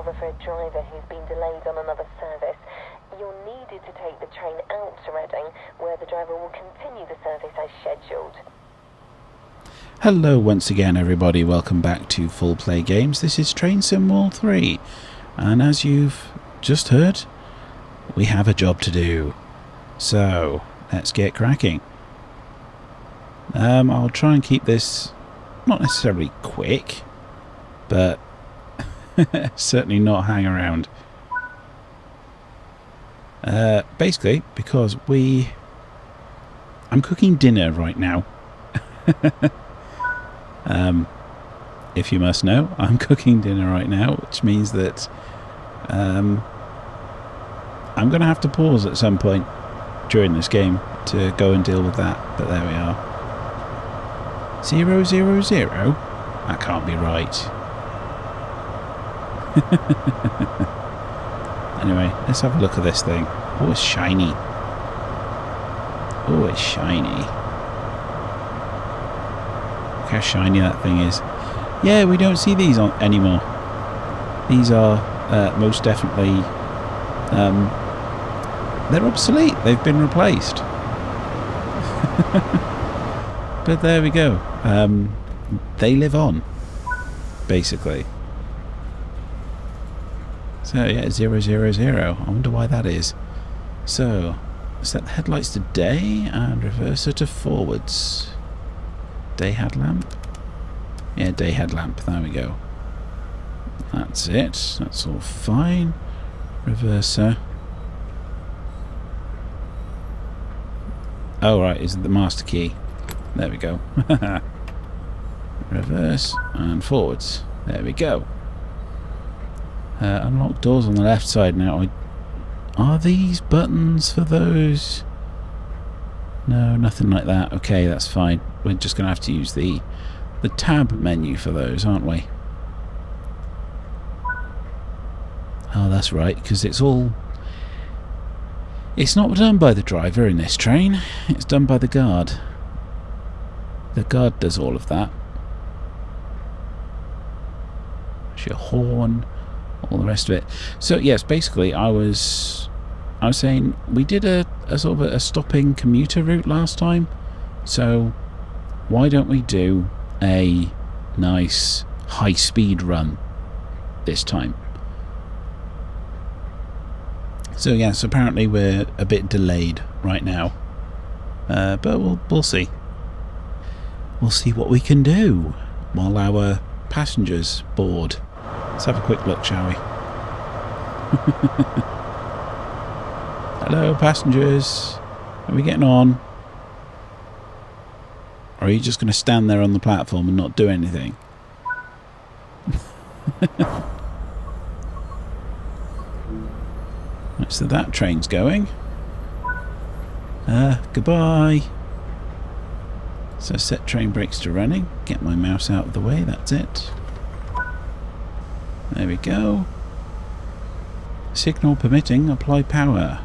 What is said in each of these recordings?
cover for a driver who's been delayed on another service. You're needed to take the train out to Reading, where the driver will continue the service as scheduled. Hello once again everybody, welcome back to Full Play Games. This is Train Sim World 3, and as you've just heard, we have a job to do. So, let's get cracking. I'll try and keep this not necessarily quick, but certainly not hang around. Basically, because I'm cooking dinner right now. If you must know, I'm cooking dinner right now, which means that I'm going to have to pause at some point during this game to go and deal with that, but there we are. 000? That can't be right. Anyway, let's have a look at this thing. Oh, it's shiny. Oh, it's shiny. Look how shiny that thing is. Yeah, we don't see these on anymore. These are most definitely they're obsolete. They've been replaced. But there we go. They live on, basically. So yeah, 000. I wonder why that is. So set the headlights to day and reverser to forwards. Day headlamp. Yeah, day headlamp. There we go. That's it. That's all fine. Reverser. Oh right, is the master key. There we go. Reverse and forwards. There we go. Unlock doors on the left side now. Are these buttons for those? No, nothing like that. Okay, that's fine. We're just going to have to use the tab menu for those, aren't we? Oh, that's right, because it's not done by the driver in this train. It's done by the guard. The guard does all of that. There's your horn, all the rest of it. So yes, basically I was saying we did a sort of a stopping commuter route last time. So why don't we do a nice high speed run this time? So yes, apparently we're a bit delayed right now, but we'll see. We'll see what we can do while our passengers board. Let's have a quick look, shall we? Hello, passengers. Are we getting on? Or are you just going to stand there on the platform and not do anything? So that train's going. Goodbye. So set train brakes to running. Get my mouse out of the way, that's it. There we go. Signal permitting, apply power.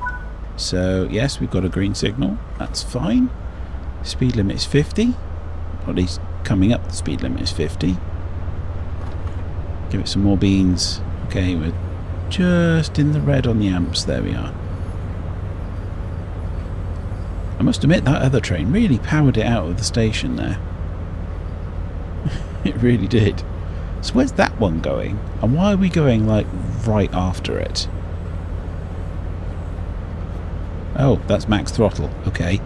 So yes, we've got a green signal. That's fine. Speed limit is 50. Or at least coming up the speed limit is 50. Give it some more beans. Okay, we're just in the red on the amps. There we are. I must admit that other train really powered it out of the station there. It really did. So where's that one going? And why are we going like right after it? Oh, that's max throttle. Okay.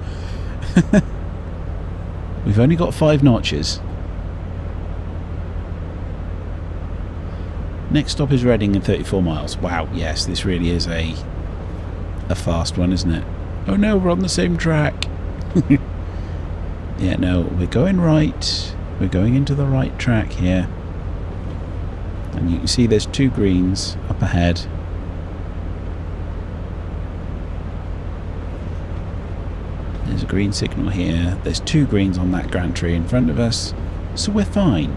We've only got 5 notches. Next stop is Reading in 34 miles. Wow, yes, this really is a fast one, isn't it? Oh no, we're on the same track. Yeah, no, we're going right. We're going into the right track here. And you can see there's 2 greens up ahead. There's a green signal here. There's 2 greens on that grand tree in front of us. So we're fine.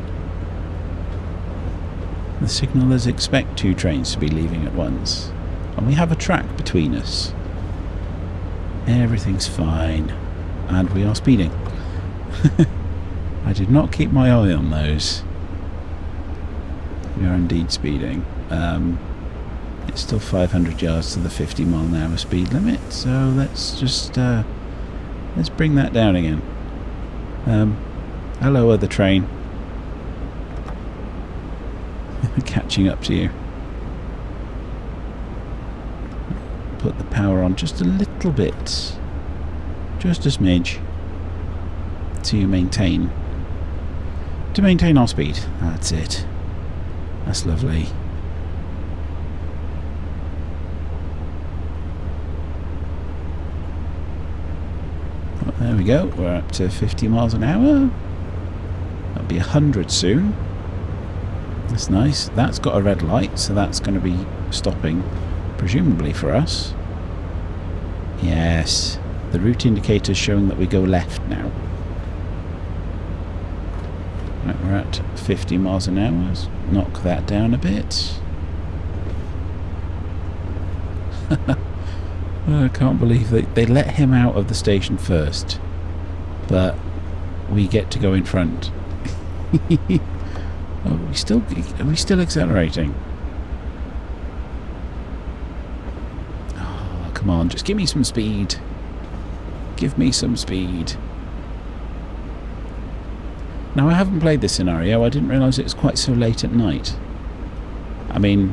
The signallers expect 2 trains to be leaving at once. And we have a track between us. Everything's fine. And we are speeding. I did not keep my eye on those. We are indeed speeding. It's still 500 yards to the 50-mile-an-hour speed limit, so let's just let's bring that down again. Hello, other train. Catching up to you. Put the power on just a little bit, just a smidge, to maintain our speed. That's it. That's lovely. Well, there we go. We're up to 50 miles an hour. That'll be 100 soon. That's nice. That's got a red light, so that's going to be stopping, presumably for us. Yes. The route indicator is showing that we go left now. Right, we're at 50 miles an hour. Let's knock that down a bit. I can't believe they let him out of the station first, but we get to go in front. Are we still accelerating? Oh, come on, just give me some speed. Give me some speed. Now, I haven't played this scenario. I didn't realise it was quite so late at night. I mean,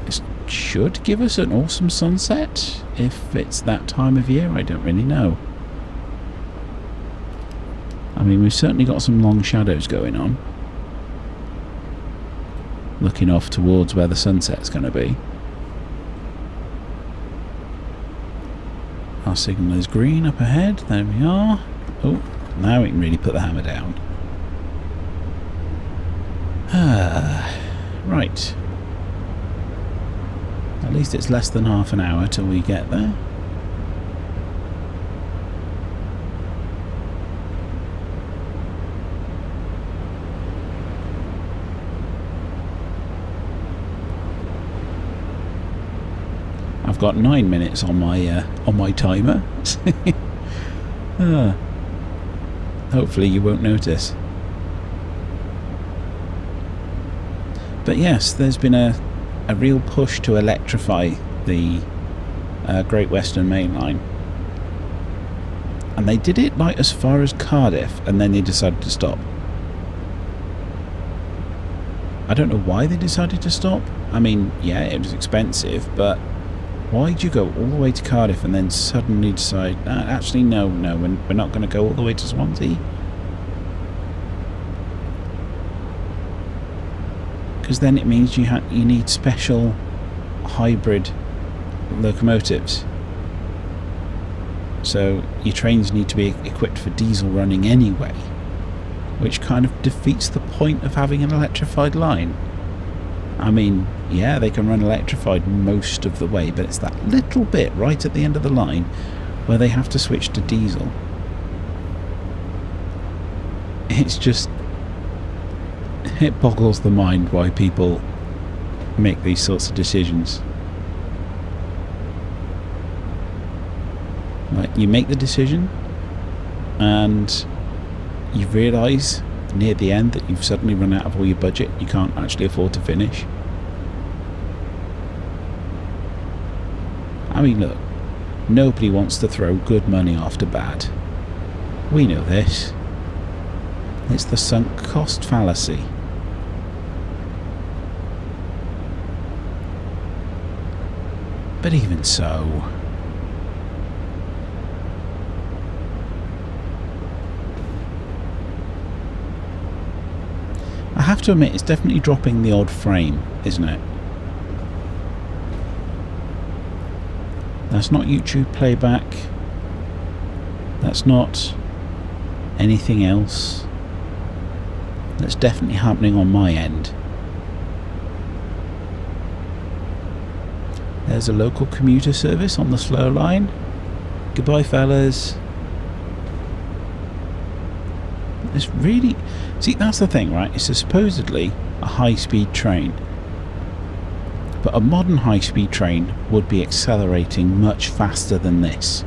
it should give us an awesome sunset if it's that time of year. I don't really know. I mean, we've certainly got some long shadows going on, looking off towards where the sunset's going to be. Our signal is green up ahead. There we are. Oh, now we can really put the hammer down. Right. At least it's less than half an hour till we get there. I've got 9 minutes on my timer. Hopefully you won't notice. But yes, there's been a real push to electrify the Great Western Main Line. And they did it like as far as Cardiff, and then they decided to stop. I don't know why they decided to stop. I mean, yeah, it was expensive, but why'd you go all the way to Cardiff and then suddenly decide, actually no, we're not going to go all the way to Swansea? Because then it means you need special hybrid locomotives. So your trains need to be equipped for diesel running anyway, which kind of defeats the point of having an electrified line. I mean, yeah, they can run electrified most of the way, but it's that little bit right at the end of the line where they have to switch to diesel. It's just... it boggles the mind why people make these sorts of decisions. Like, you make the decision and you realise near the end that you've suddenly run out of all your budget. You can't actually afford to finish. I mean, look, nobody wants to throw good money after bad. We know this. It's the sunk cost fallacy. But even so, I have to admit, it's definitely dropping the odd frame, isn't it? That's not YouTube playback. That's not anything else. That's definitely happening on my end. There's a local commuter service on the slow line. Goodbye, fellas. It's really... see, that's the thing, right? It's supposedly a high-speed train. But a modern high-speed train would be accelerating much faster than this.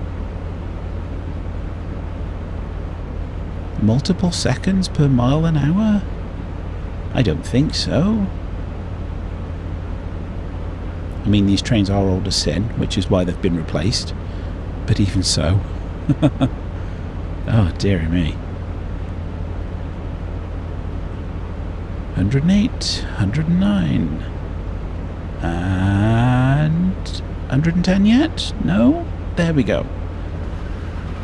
Multiple seconds per mile an hour? I don't think so. I mean, these trains are old as sin, which is why they've been replaced. But even so. Oh, dearie me. 108, 109. And 110 yet? No? There we go.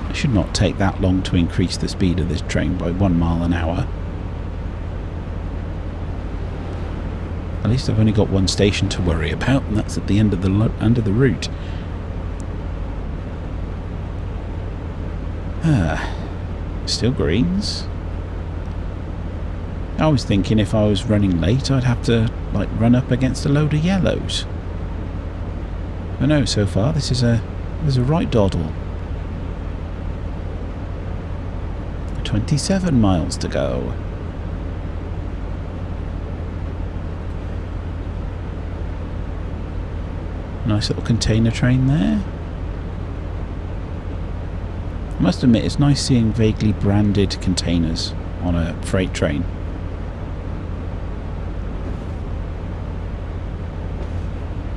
It should not take that long to increase the speed of this train by 1 mile an hour. At least I've only got one station to worry about, and that's at the end of the route. Still greens. I was thinking if I was running late, I'd have to like run up against a load of yellows. But no, so far there's a right doddle. 27 miles to go. Nice little container train there. I must admit, it's nice seeing vaguely branded containers on a freight train.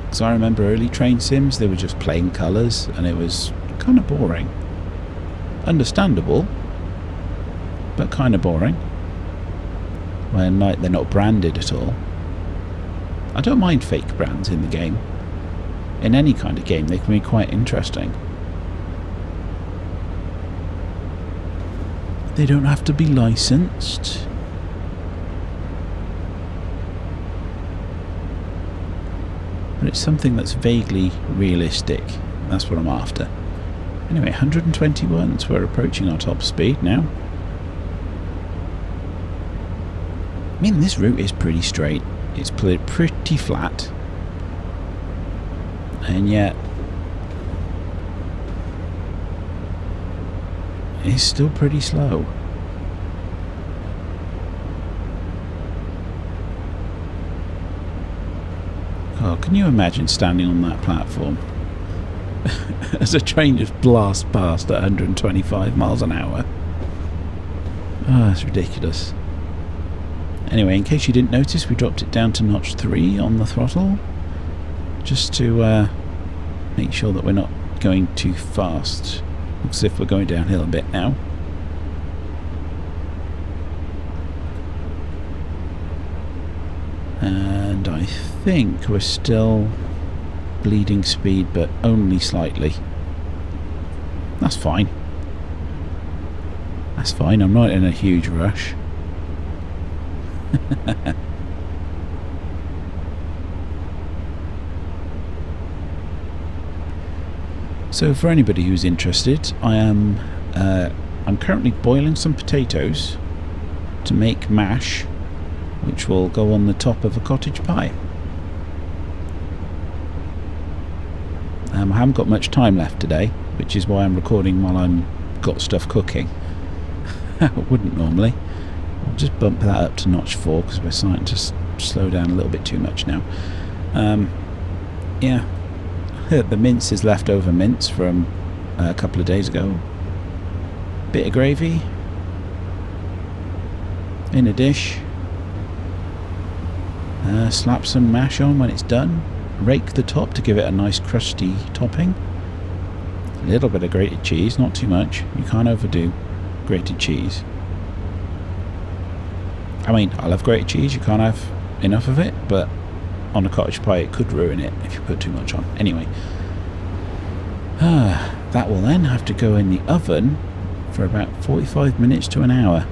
Because I remember early train sims, they were just plain colours and it was kind of boring. Understandable, but kind of boring. When like they're not branded at all. I don't mind fake brands in the game. In any kind of game, they can be quite interesting. They don't have to be licensed. But it's something that's vaguely realistic. That's what I'm after. Anyway, 121, so we're approaching our top speed now. I mean, this route is pretty straight. It's pretty flat. And yet it's still pretty slow. Oh, can you imagine standing on that platform as a train just blasts past at 125 miles an hour? Oh, that's ridiculous. Anyway, in case you didn't notice, we dropped it down to notch 3 on the throttle, just to make sure that we're not going too fast. Looks as if we're going downhill a bit now. And I think we're still bleeding speed, but only slightly. That's fine. That's fine, I'm not in a huge rush. So for anybody who's interested, I'm currently boiling some potatoes to make mash, which will go on the top of a cottage pie. I haven't got much time left today, which is why I'm recording while I'm got stuff cooking. I wouldn't normally. I'll just bump that up to notch 4 because we're starting to slow down a little bit too much now. Yeah. The mince is leftover mince from a couple of days ago. Bit of gravy in a dish. Slap some mash on when it's done. Rake the top to give it a nice crusty topping. A little bit of grated cheese, not too much. You can't overdo grated cheese. I mean, I love grated cheese. You can't have enough of it, but on a cottage pie it could ruin it if you put too much on. Anyway, that will then have to go in the oven for about 45 minutes to an hour.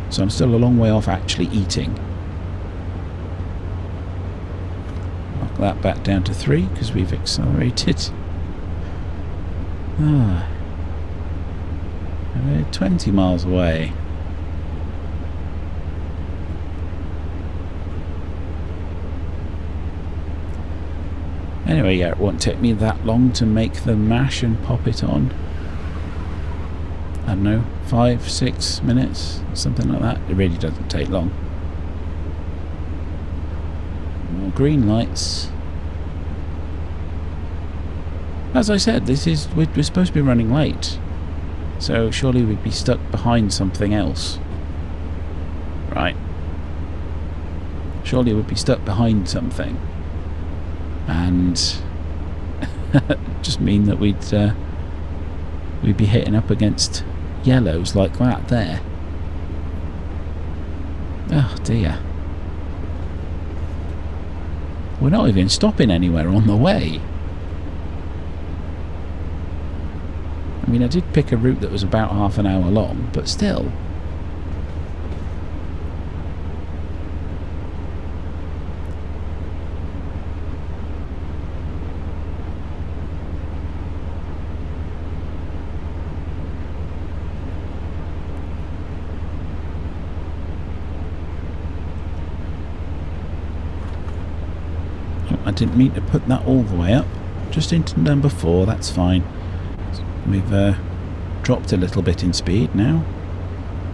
So I'm still a long way off actually eating. Knock that back down to 3 because we've accelerated. We're 20 miles away. Anyway, yeah, it won't take me that long to make the mash and pop it on. I don't know, 5-6 minutes, something like that. It really doesn't take long. More green lights. As I said, we're supposed to be running late, so surely we'd be stuck behind something else, right? Surely we'd be stuck behind something. and just mean that we'd be hitting up against yellows like that there. Oh dear. We're not even stopping anywhere on the way. I mean, I did pick a route that was about half an hour long, but still. I didn't mean to put that all the way up, just into number 4, that's fine. We've dropped a little bit in speed now.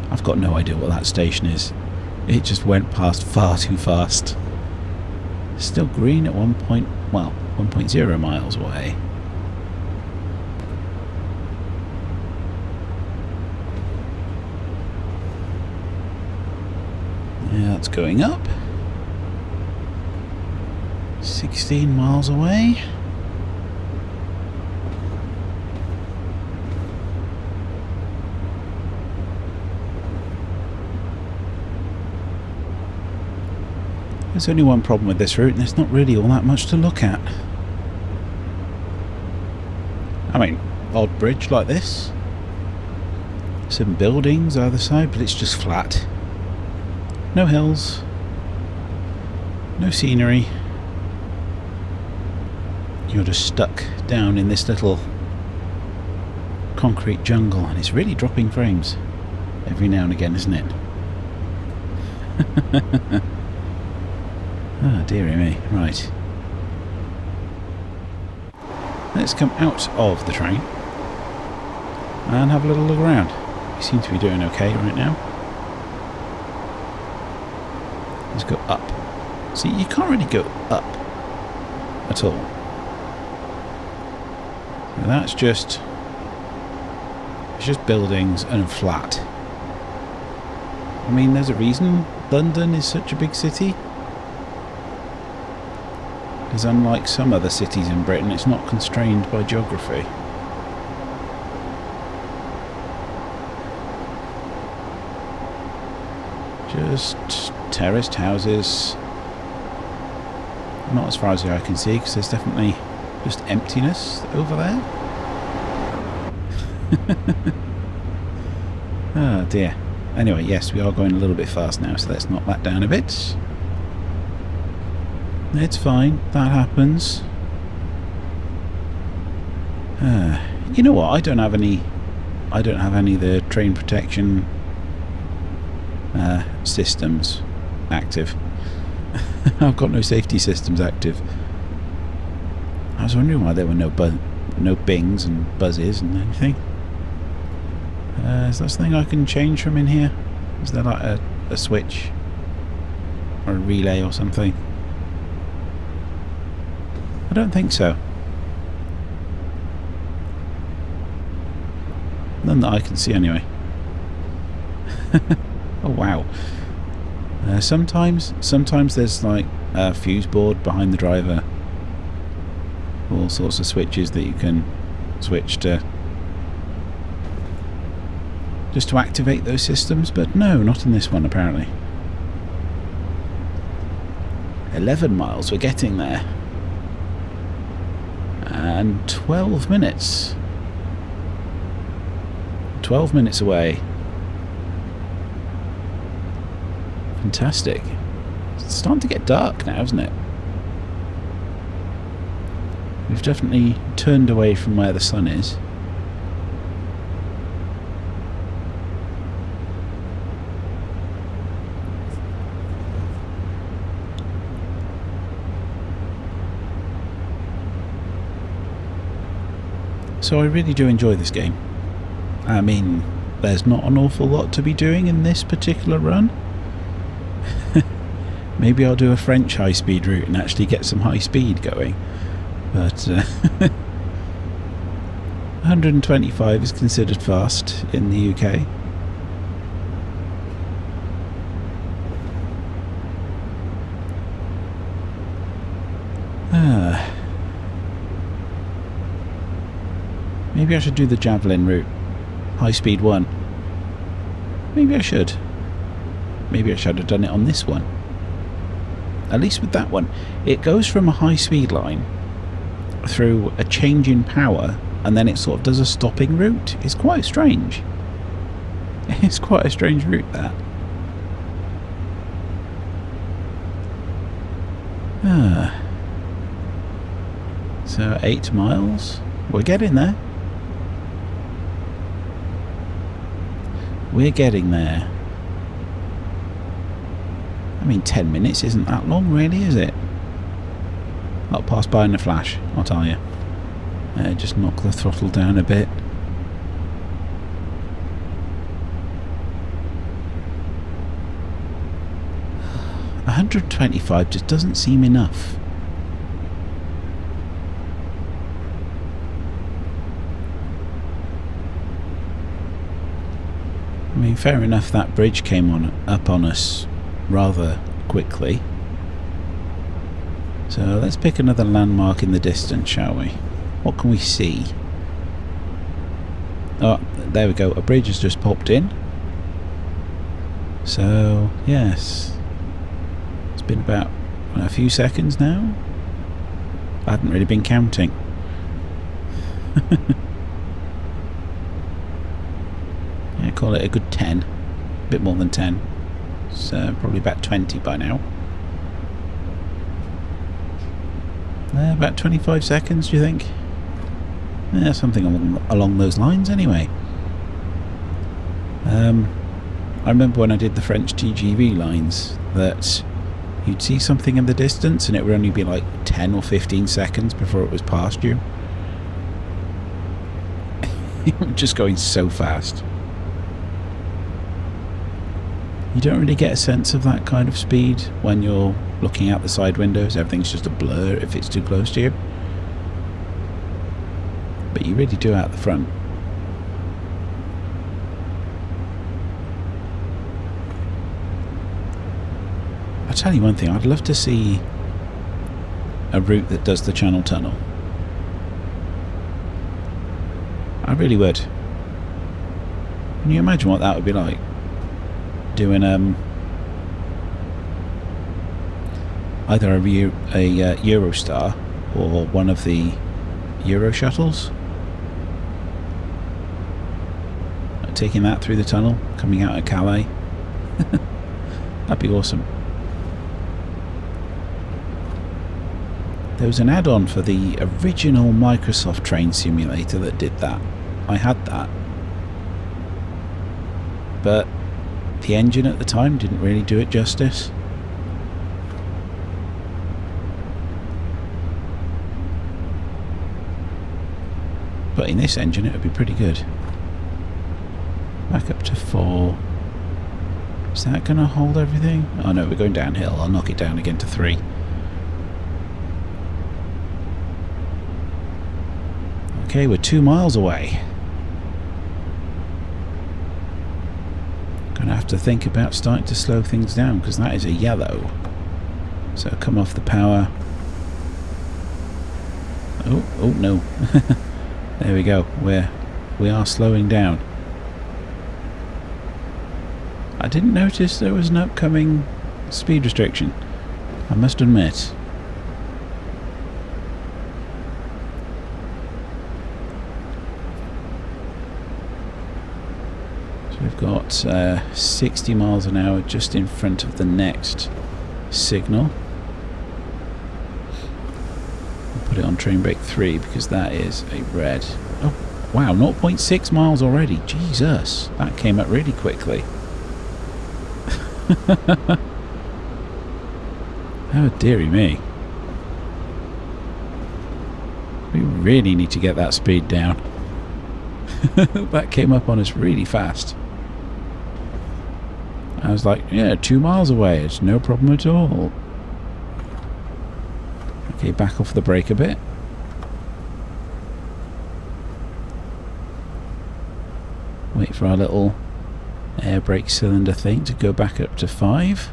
I've got no idea what that station is. It just went past far too fast. Still green at 1.0 miles away. Yeah, that's going up. 16 miles away. There's only one problem with this route, and there's not really all that much to look at. I mean, odd bridge like this. Some buildings either side, but it's just flat. No hills. No scenery. You're just stuck down in this little concrete jungle, and it's really dropping frames every now and again, isn't it? Ah, dearie me. Right. Let's come out of the train and have a little look around. We seem to be doing okay right now. Let's go up. See, you can't really go up at all. That's just... it's just buildings and flat. I mean, there's a reason London is such a big city. Because unlike some other cities in Britain, it's not constrained by geography. Just terraced houses. Not as far as the eye can see, because there's definitely just emptiness over there. Oh dear. Anyway, yes, we are going a little bit fast now, so let's knock that down a bit. It's fine, that happens. You know what, I don't have any of the train protection systems active. I've got no safety systems active. I was wondering why there were no bings and buzzes and anything. Is that something I can change from in here? Is there like a switch or a relay or something? I don't think so. None that I can see anyway. Oh wow. Sometimes there's like a fuse board behind the driver. All sorts of switches that you can switch to just to activate those systems, but no, not in this one apparently. 11 miles, we're getting there. And 12 minutes. 12 minutes away. Fantastic. It's starting to get dark now, isn't it? We've definitely turned away from where the sun is. So I really do enjoy this game. I mean, there's not an awful lot to be doing in this particular run. Maybe I'll do a French high-speed route and actually get some high speed going. But 125 is considered fast in the UK. Maybe I should do the Javelin route. High speed one. Maybe I should. Maybe I should have done it on this one. At least with that one, it goes from a high speed line through a change in power, and then it sort of does a stopping route. It's quite strange. It's quite a strange route, that. So 8 miles. We're getting there. We're getting there. I mean, 10 minutes isn't that long, really, is it? I'll pass by in a flash, I'll tell you. Just knock the throttle down a bit. $125 just doesn't seem enough. I mean, fair enough, that bridge came up on us rather quickly. So let's pick another landmark in the distance, shall we? What can we see? Oh, there we go. A bridge has just popped in. So, yes. It's been about a few seconds now. I hadn't really been counting. Yeah, call it a good 10. A bit more than 10. So probably about 20 by now. About 25 seconds, do you think? Yeah, something along those lines anyway. I remember when I did the French TGV lines that you'd see something in the distance and it would only be like 10 or 15 seconds before it was past you. Just going so fast. You don't really get a sense of that kind of speed when you're looking out the side windows. Everything's just a blur if it's too close to you. But you really do out the front. I'll tell you one thing, I'd love to see a route that does the Channel Tunnel. I really would. Can you imagine what that would be like? Doing either a Eurostar or one of the Euro shuttles, taking that through the tunnel, coming out of Calais. That'd be awesome. There was an add-on for the original Microsoft Train Simulator that did that. I had that, but the engine at the time didn't really do it justice. But in this engine it would be pretty good. Back up to 4. Is that going to hold everything? Oh no, we're going downhill. I'll knock it down again to 3. Okay, we're 2 miles away. Gonna have to think about starting to slow things down because that is a yellow. So come off the power. Oh no. There we go. We are slowing down. I didn't notice there was an upcoming speed restriction, I must admit. So we've got 60 miles an hour just in front of the next signal. I'll put it on train brake 3 because that is a red. Oh wow, 0.6 miles already. Jesus, that came up really quickly. Oh dearie me. We really need to get that speed down. That came up on us really fast. I was like, yeah, 2 miles away, it's no problem at all. Okay, back off the brake a bit. Wait for our little air brake cylinder thing to go back up to 5.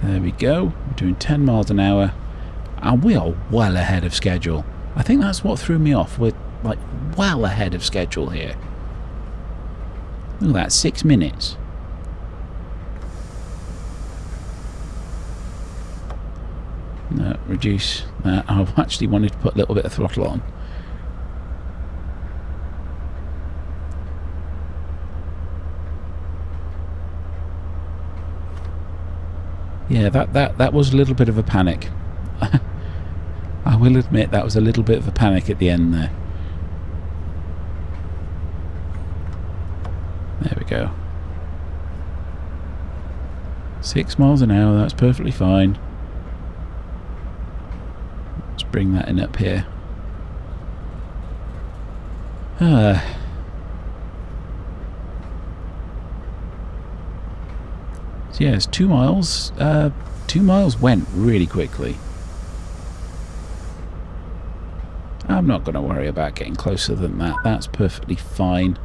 There we go. We're doing 10 miles an hour and we are well ahead of schedule. I think that's what threw me off. We're like well ahead of schedule here. Look at that, 6 minutes. No, reduce that. I actually wanted to put a little bit of throttle on. Yeah, that was a little bit of a panic. I will admit that was a little bit of a panic at the end there. There we go. 6 miles an hour, that's perfectly fine. Let's bring that in up here. So yeah, it's 2 miles. 2 miles went really quickly. I'm not going to worry about getting closer than that. That's perfectly fine.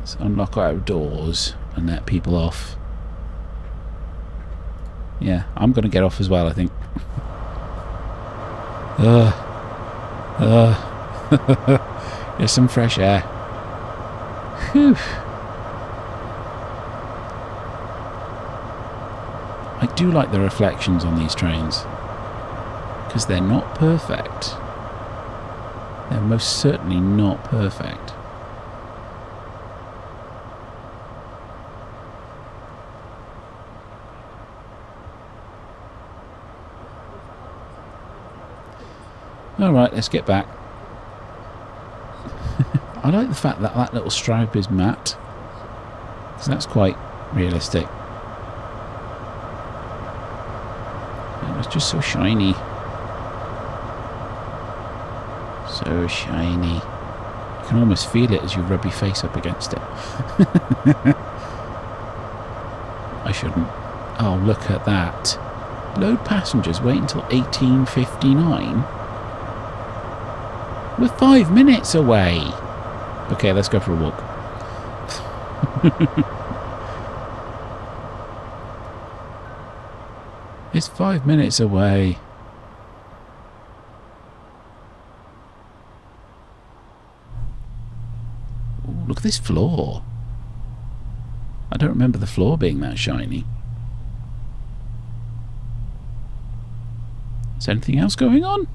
Let's unlock our doors and let people off. Yeah, I'm going to get off as well, I think. There's some fresh air. Whew. I do like the reflections on these trains, because they're not perfect. They're most certainly not perfect. Alright, let's get back. I like the fact that that little stripe is matte, because that's quite realistic. It's just so shiny. So shiny. You can almost feel it as you rub your face up against it. I shouldn't. Oh, look at that. Load passengers, wait until 18:59. We're 5 minutes away. Okay, let's go for a walk. It's 5 minutes away. Ooh, look at this floor. I don't remember the floor being that shiny. Is anything else going on?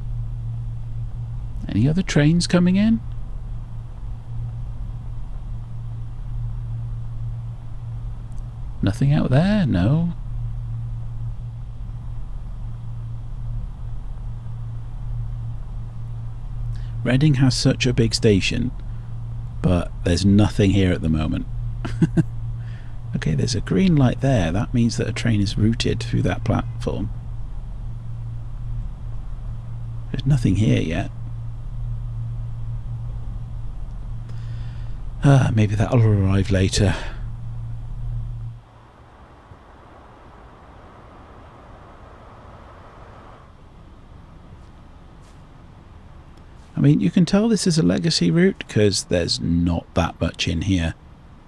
Any other trains coming in? Nothing out there? No. Reading has such a big station, but there's nothing here at the moment. Okay, there's a green light there. That means that a train is routed through that platform. There's nothing here yet. Maybe that'll arrive later. I mean, you can tell this is a legacy route because there's not that much in here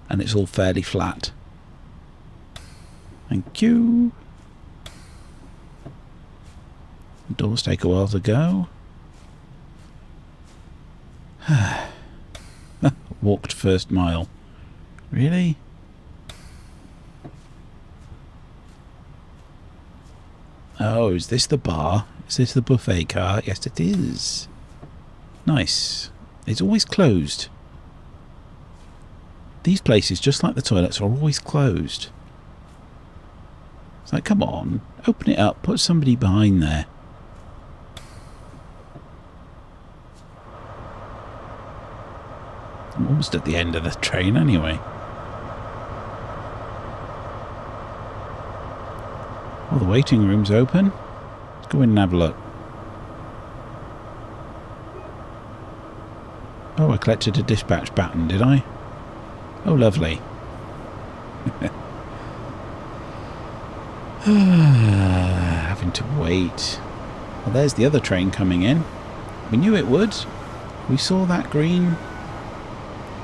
and it's all fairly flat. Thank you. The doors take a while to go. Walked first mile. Really? Oh, is this the bar? Is this the buffet car? Yes, it is. Nice. It's always closed. These places, just like the toilets, are always closed. It's like, come on, open it up, put somebody behind there. I'm almost at the end of the train anyway. Well, the waiting room's open. Let's go in and have a look. Oh, I collected a dispatch baton, did I? Oh, lovely. Having to wait. Well, there's the other train coming in. We knew it would. We saw that green...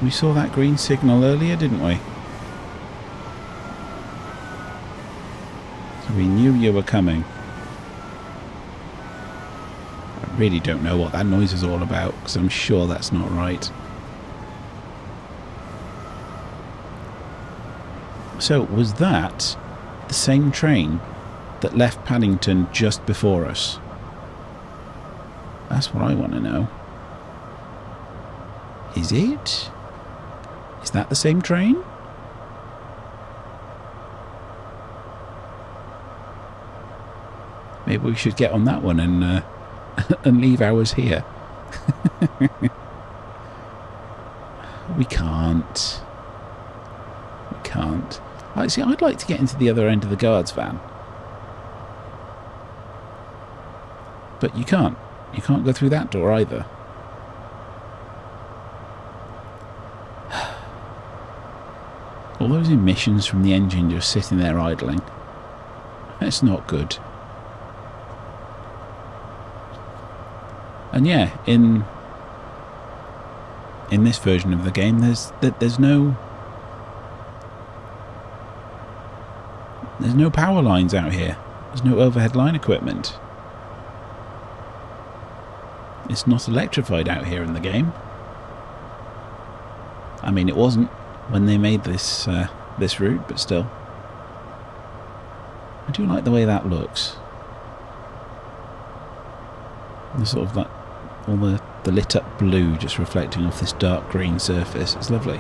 We saw that green signal earlier, didn't we? So we knew you were coming. I really don't know what that noise is all about, because I'm sure that's not right. So, was that the same train that left Paddington just before us? That's what I want to know. Is it? Is that the same train? Maybe we should get on that one and and leave ours here. We can't. We can't. See, I'd like to get into the other end of the guard's van. But you can't. You can't go through that door either. All those emissions from the engine just sitting there idling. That's not good. And yeah, in this version of the game, there's no power lines out here. There's no overhead line equipment. It's not electrified out here in the game. I mean, it wasn't when they made this this route, but still, I do like the way that looks. The sort of like all the lit up blue just reflecting off this dark green surface. It's lovely.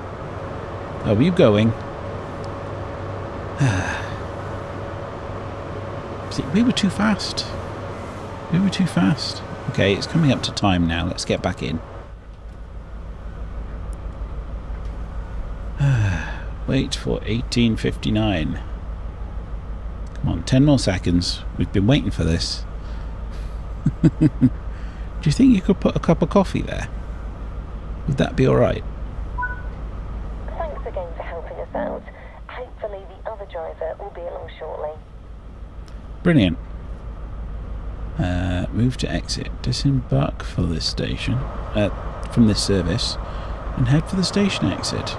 Oh, were you going? See, we were too fast. We were too fast. Okay, it's coming up to time now. Let's get back in. Wait for 1859. Come on, 10 more seconds. We've been waiting for this. Do you think you could put a cup of coffee there? Would that be alright? Thanks again for helping us out. Hopefully the other driver will be along shortly. Brilliant. Move to exit. Disembark for this station. From this service. And head for the station exit.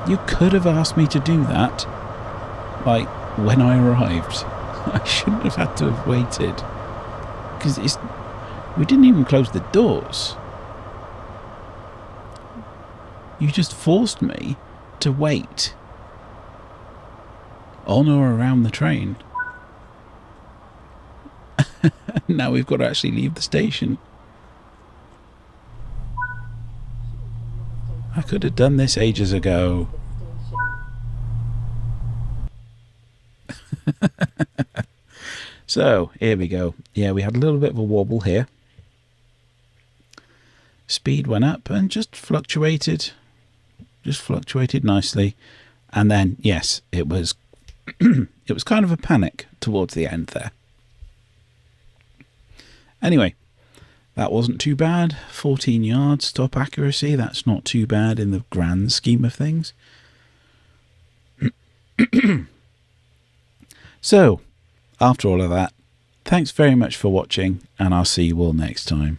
You could have asked me to do that. Like, when I arrived. I shouldn't have had to have waited. Because we didn't even close the doors. You just forced me to wait on or around the train. Now we've got to actually leave the station. I could have done this ages ago. So, here we go. Yeah, we had a little bit of a wobble here. Speed went up and just fluctuated. Just fluctuated nicely. And then, yes, it was it was kind of a panic towards the end there. Anyway, that wasn't too bad. 14 yards stop accuracy. That's not too bad in the grand scheme of things. So, after all of that, thanks very much for watching, and I'll see you all next time.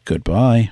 Goodbye.